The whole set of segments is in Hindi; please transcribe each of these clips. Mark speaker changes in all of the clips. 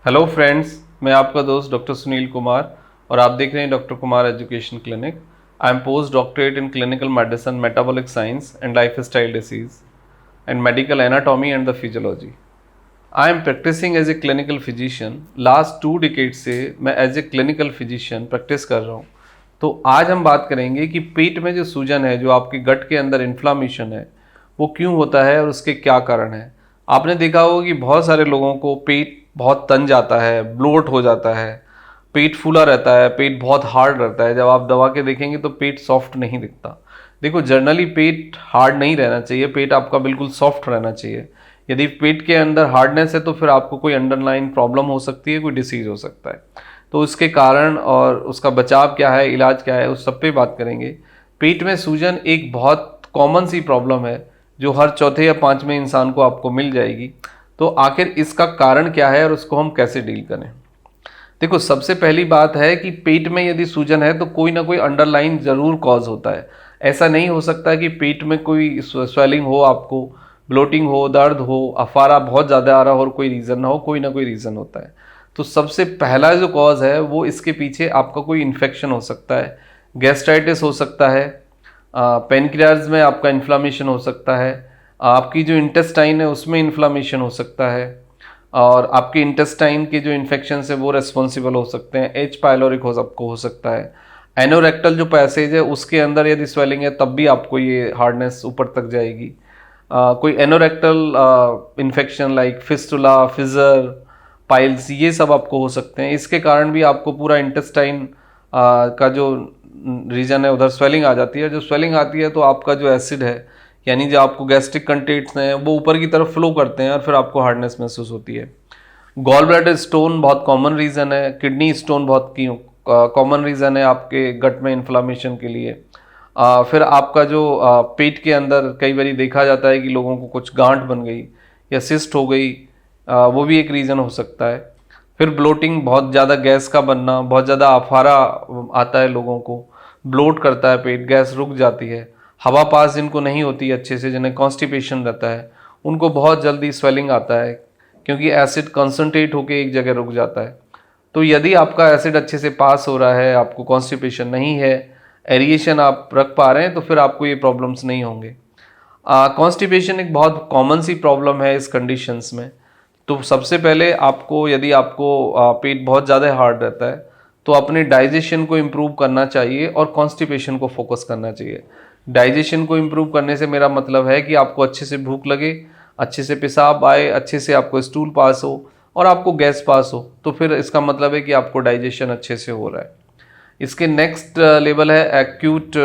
Speaker 1: हेलो फ्रेंड्स, मैं आपका दोस्त डॉक्टर सुनील कुमार और आप देख रहे हैं doctor Kumar education clinic. I am post doctorate in clinical medicine, metabolic science and lifestyle disease and medical anatomy and the physiology. I am practicing as a clinical physician. Last 2 decade से मैं as a clinical physician practice कर रहा हूँ। तो आज हम बात करेंगे कि पेट में जो सूजन है, जो आपके गट के अंदर इन्फ्लामेशन है, वो क्यों होता है और उसके क्या कारण है। आपने देखा होगा कि बहुत सारे लोगों को पेट बहुत तन जाता है, ब्लोट हो जाता है, पेट फूला रहता है, पेट बहुत हार्ड रहता है। जब आप दबा के देखेंगे तो पेट सॉफ्ट नहीं दिखता। देखो, जनरली पेट हार्ड नहीं रहना चाहिए, पेट आपका बिल्कुल सॉफ्ट रहना चाहिए। यदि पेट के अंदर हार्डनेस है तो फिर आपको कोई अंडरलाइन प्रॉब्लम हो सकती है, कोई डिसीज हो सकता है। तो उसके कारण और उसका बचाव क्या है, इलाज क्या है, उस सब पे बात करेंगे। पेट में सूजन एक बहुत कॉमन सी प्रॉब्लम है जो हर चौथे या पांचवें इंसान को आपको मिल जाएगी। तो आखिर इसका कारण क्या है और उसको हम कैसे डील करें। देखो, सबसे पहली बात है कि पेट में यदि सूजन है तो कोई ना कोई अंडरलाइन जरूर कॉज होता है। ऐसा नहीं हो सकता कि पेट में कोई स्वेलिंग हो, आपको ब्लोटिंग हो, दर्द हो, अफारा बहुत ज़्यादा आ रहा हो और कोई रीज़न ना हो। कोई ना कोई रीज़न होता है। तो सबसे पहला जो कॉज है वो इसके पीछे आपका कोई इन्फेक्शन हो सकता है, गैस्ट्राइटिस हो सकता है, पेनक्रियाज में आपका इन्फ्लामेशन हो सकता है, आपकी जो इंटेस्टाइन है उसमें इन्फ्लामेशन हो सकता है, और आपके इंटेस्टाइन के जो इन्फेक्शन है वो रेस्पॉन्सिबल हो सकते हैं। एच पायलोरिक हो सकता है। एनोरेक्टल जो पैसेज है उसके अंदर यदि स्वेलिंग है तब भी आपको ये हार्डनेस ऊपर तक जाएगी। कोई anorectal infection like fistula, फिजर, piles, ये सब आपको हो सकते हैं। इसके कारण भी आपको पूरा इंटेस्टाइन का जो रीजन है उधर स्वेलिंग आ जाती है। जो स्वेलिंग आती है तो आपका जो एसिड है, यानी जो आपको गैस्ट्रिक कंटेंट्स हैं, वो ऊपर की तरफ फ्लो करते हैं और फिर आपको हार्डनेस महसूस होती है। गॉल ब्लैडर स्टोन बहुत कॉमन रीज़न है। किडनी स्टोन बहुत कॉमन रीज़न है आपके गट में इन्फ्लामेशन के लिए। फिर आपका जो पेट के अंदर कई बार देखा जाता है कि लोगों को कुछ गांठ बन गई या सिस्ट हो गई, वो भी एक रीज़न हो सकता है। फिर ब्लोटिंग, बहुत ज़्यादा गैस का बनना, बहुत ज़्यादा अफारा आता है लोगों को, ब्लोट करता है पेट, गैस रुक जाती है। हवा पास जिनको नहीं होती अच्छे से, जिन्हें कॉन्स्टिपेशन रहता है, उनको बहुत जल्दी स्वेलिंग आता है क्योंकि एसिड कंसंट्रेट होकर एक जगह रुक जाता है। तो यदि आपका एसिड अच्छे से पास हो रहा है, आपको कॉन्स्टिपेशन नहीं है, एरिएशन आप रख पा रहे हैं, तो फिर आपको ये प्रॉब्लम्स नहीं होंगे। कॉन्स्टिपेशन एक बहुत कॉमन सी प्रॉब्लम है इस कंडीशंस में। तो सबसे पहले आपको, यदि आपको पेट बहुत ज़्यादा हार्ड रहता है तो अपने डाइजेशन को इम्प्रूव करना चाहिए और कॉन्स्टिपेशन को फोकस करना चाहिए। डाइजेशन को इम्प्रूव करने से मेरा मतलब है कि आपको अच्छे से भूख लगे, अच्छे से पेशाब आए, अच्छे से आपको स्टूल पास हो और आपको गैस पास हो, तो फिर इसका मतलब है कि आपको डाइजेशन अच्छे से हो रहा है। इसके नेक्स्ट लेवल है एक्यूट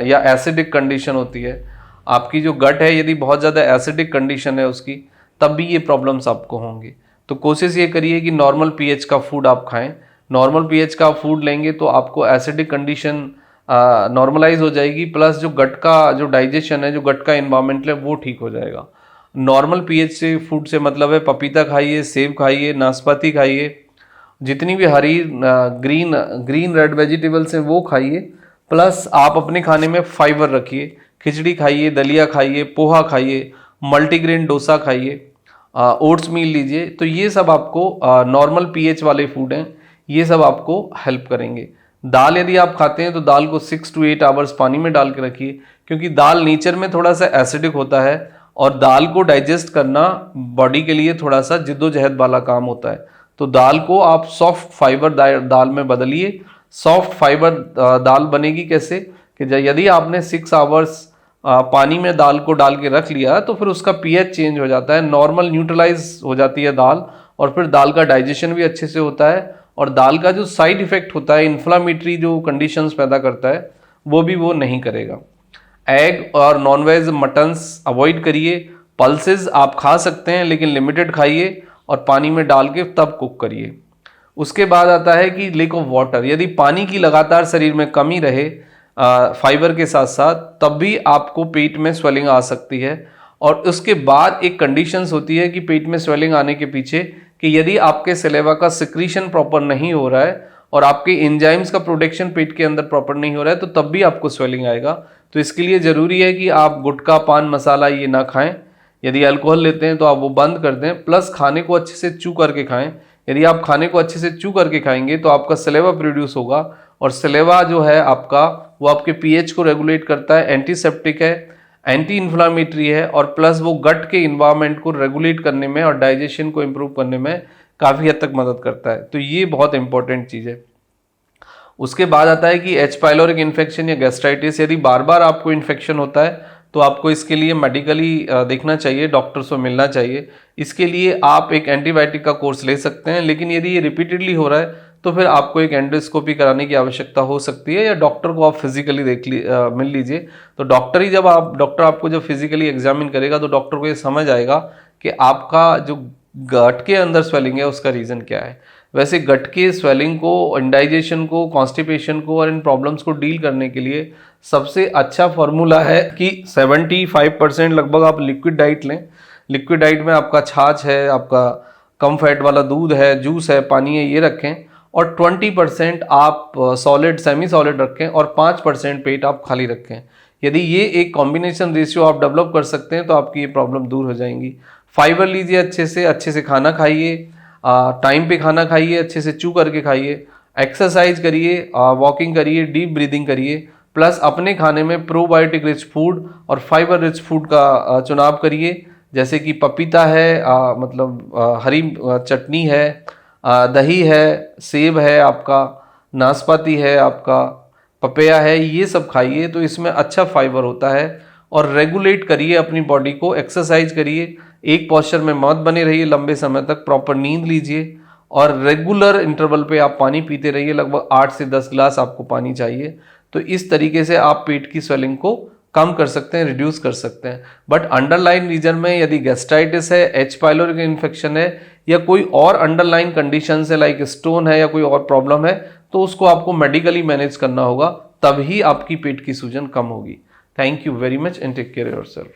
Speaker 1: या एसिडिक कंडीशन होती है। आपकी जो गट है यदि बहुत ज़्यादा एसिडिक कंडीशन है उसकी, तब भी ये प्रॉब्लम्स आपको होंगी। तो कोशिश ये करिए कि नॉर्मल पीएच का फूड आप खाएं। नॉर्मल पीएच का फूड लेंगे तो आपको एसिडिक कंडीशन नॉर्मलाइज हो जाएगी, प्लस जो गट का जो डाइजेशन है, जो गट का इन्वायरमेंट है, वो ठीक हो जाएगा। नॉर्मल पीएच से फूड से मतलब है पपीता खाइए, सेब खाइए, नाशपाती खाइए, जितनी भी हरी ग्रीन रेड वेजिटेबल्स हैं वो खाइए, प्लस आप अपने खाने में फाइबर रखिए। खिचड़ी खाइए, दलिया खाइए, पोहा खाइए, मल्टीग्रेन डोसा खाइए, ओट्स मील लीजिए। तो ये सब आपको नॉर्मल पीएच वाले फूड हैं, ये सब आपको हेल्प करेंगे। दाल यदि आप खाते हैं तो दाल को 6 to 8 आवर्स पानी में डाल के रखिए, क्योंकि दाल नेचर में थोड़ा सा एसिडिक होता है और दाल को डाइजेस्ट करना बॉडी के लिए थोड़ा सा जिद्दोजहद वाला काम होता है। तो दाल को आप सॉफ्ट फाइबर दाल में बदलिए। सॉफ्ट फाइबर दाल बनेगी कैसे कि यदि आपने 6 आवर्स पानी में दाल को डाल के रख लिया तो फिर उसका पीएच चेंज हो जाता है, नॉर्मल न्यूट्रलाइज हो जाती है दाल, और फिर दाल का डाइजेशन भी अच्छे से होता है और दाल का जो साइड इफेक्ट होता है, इन्फ्लामेटरी जो कंडीशंस पैदा करता है, वो भी वो नहीं करेगा। एग और नॉनवेज मटन्स अवॉइड करिए। पल्सेस आप खा सकते हैं लेकिन लिमिटेड खाइए और पानी में डाल के तब कुक करिए। उसके बाद आता है कि लेक ऑफ वाटर। यदि पानी की लगातार शरीर में कमी रहे फाइबर के साथ साथ, तब भी आपको पेट में स्वेलिंग आ सकती है। और उसके बाद एक कंडीशंस होती है कि पेट में स्वेलिंग आने के पीछे कि यदि आपके सलेवा का सिक्रीशन प्रॉपर नहीं हो रहा है और आपके एंजाइम्स का प्रोडक्शन पेट के अंदर प्रॉपर नहीं हो रहा है, तो तब भी आपको स्वेलिंग आएगा। तो इसके लिए ज़रूरी है कि आप गुटखा, पान मसाला ये ना खाएं। यदि अल्कोहल लेते हैं तो आप वो बंद कर दें, प्लस खाने को अच्छे से चू करके खाएं, यदि आप खाने को अच्छे से च्यू करके खाएंगे तो आपका सलेवा प्रोड्यूस होगा, और सलेवा जो है आपका वो आपके पीएच को रेगुलेट करता है, एंटीसेप्टिक है, एंटी इन्फ्लामेटरी है, और प्लस वो गट के इन्वायरमेंट को रेगुलेट करने में और डाइजेशन को इम्प्रूव करने में काफ़ी हद तक मदद करता है। तो ये बहुत इंपॉर्टेंट चीज़ है। उसके बाद आता है कि एच पाइलोरिक इन्फेक्शन या गैस्ट्राइटिस, यदि बार बार आपको इन्फेक्शन होता है तो आपको इसके लिए मेडिकली देखना चाहिए, डॉक्टर से मिलना चाहिए। इसके लिए आप एक एंटीबायोटिक का कोर्स ले सकते हैं, लेकिन यदि ये रिपीटेडली हो रहा है तो फिर आपको एक एंडोस्कोपी कराने की आवश्यकता हो सकती है, या डॉक्टर को आप फिजिकली मिल लीजिए। तो डॉक्टर आपको जब फिजिकली एग्जामिन करेगा तो डॉक्टर को ये समझ आएगा कि आपका जो गट के अंदर स्वेलिंग है उसका रीज़न क्या है। वैसे गट के स्वेलिंग को, इंडाइजेशन को, कॉन्स्टिपेशन को और इन प्रॉब्लम्स को डील करने के लिए सबसे अच्छा फॉर्मूला है कि 75% लगभग आप लिक्विड डाइट लें। लिक्विड डाइट में आपका छाछ है, आपका कम फैट वाला दूध है, जूस है, पानी है, ये रखें, और 20% आप सॉलिड, सेमी सॉलिड रखें, और 5% पेट आप खाली रखें। यदि ये एक कॉम्बिनेशन रेशियो आप डेवलप कर सकते हैं तो आपकी ये प्रॉब्लम दूर हो जाएंगी। फाइबर लीजिए अच्छे से खाना खाइए, टाइम पे खाना खाइए, अच्छे से च्यू करके खाइए, एक्सरसाइज करिए, वॉकिंग करिए, डीप ब्रीदिंग करिए, प्लस अपने खाने में प्रोबायोटिक रिच फूड और फाइबर रिच फूड का चुनाव करिए, जैसे कि पपीता है, हरी चटनी है, दही है, सेब है, आपका नाशपाती है, आपका पपैया है, ये सब खाइए। तो इसमें अच्छा फाइबर होता है। और रेगुलेट करिए अपनी बॉडी को, एक्सरसाइज करिए, एक पोस्चर में मत बने रहिए लंबे समय तक, प्रॉपर नींद लीजिए, और रेगुलर इंटरवल पे आप पानी पीते रहिए। लगभग 8 से 10 गिलास आपको पानी चाहिए। तो इस तरीके से आप पेट की स्वेलिंग को कम कर सकते हैं, रिड्यूस कर सकते हैं। बट अंडरलाइन रीजन में यदि गैस्ट्राइटिस है, एच पाइलोरिक इन्फेक्शन है, या कोई और अंडरलाइन कंडीशन है लाइक स्टोन है या कोई और प्रॉब्लम है, तो उसको आपको मेडिकली मैनेज करना होगा, तभी आपकी पेट की सूजन कम होगी। Thank you very much and take care yourself.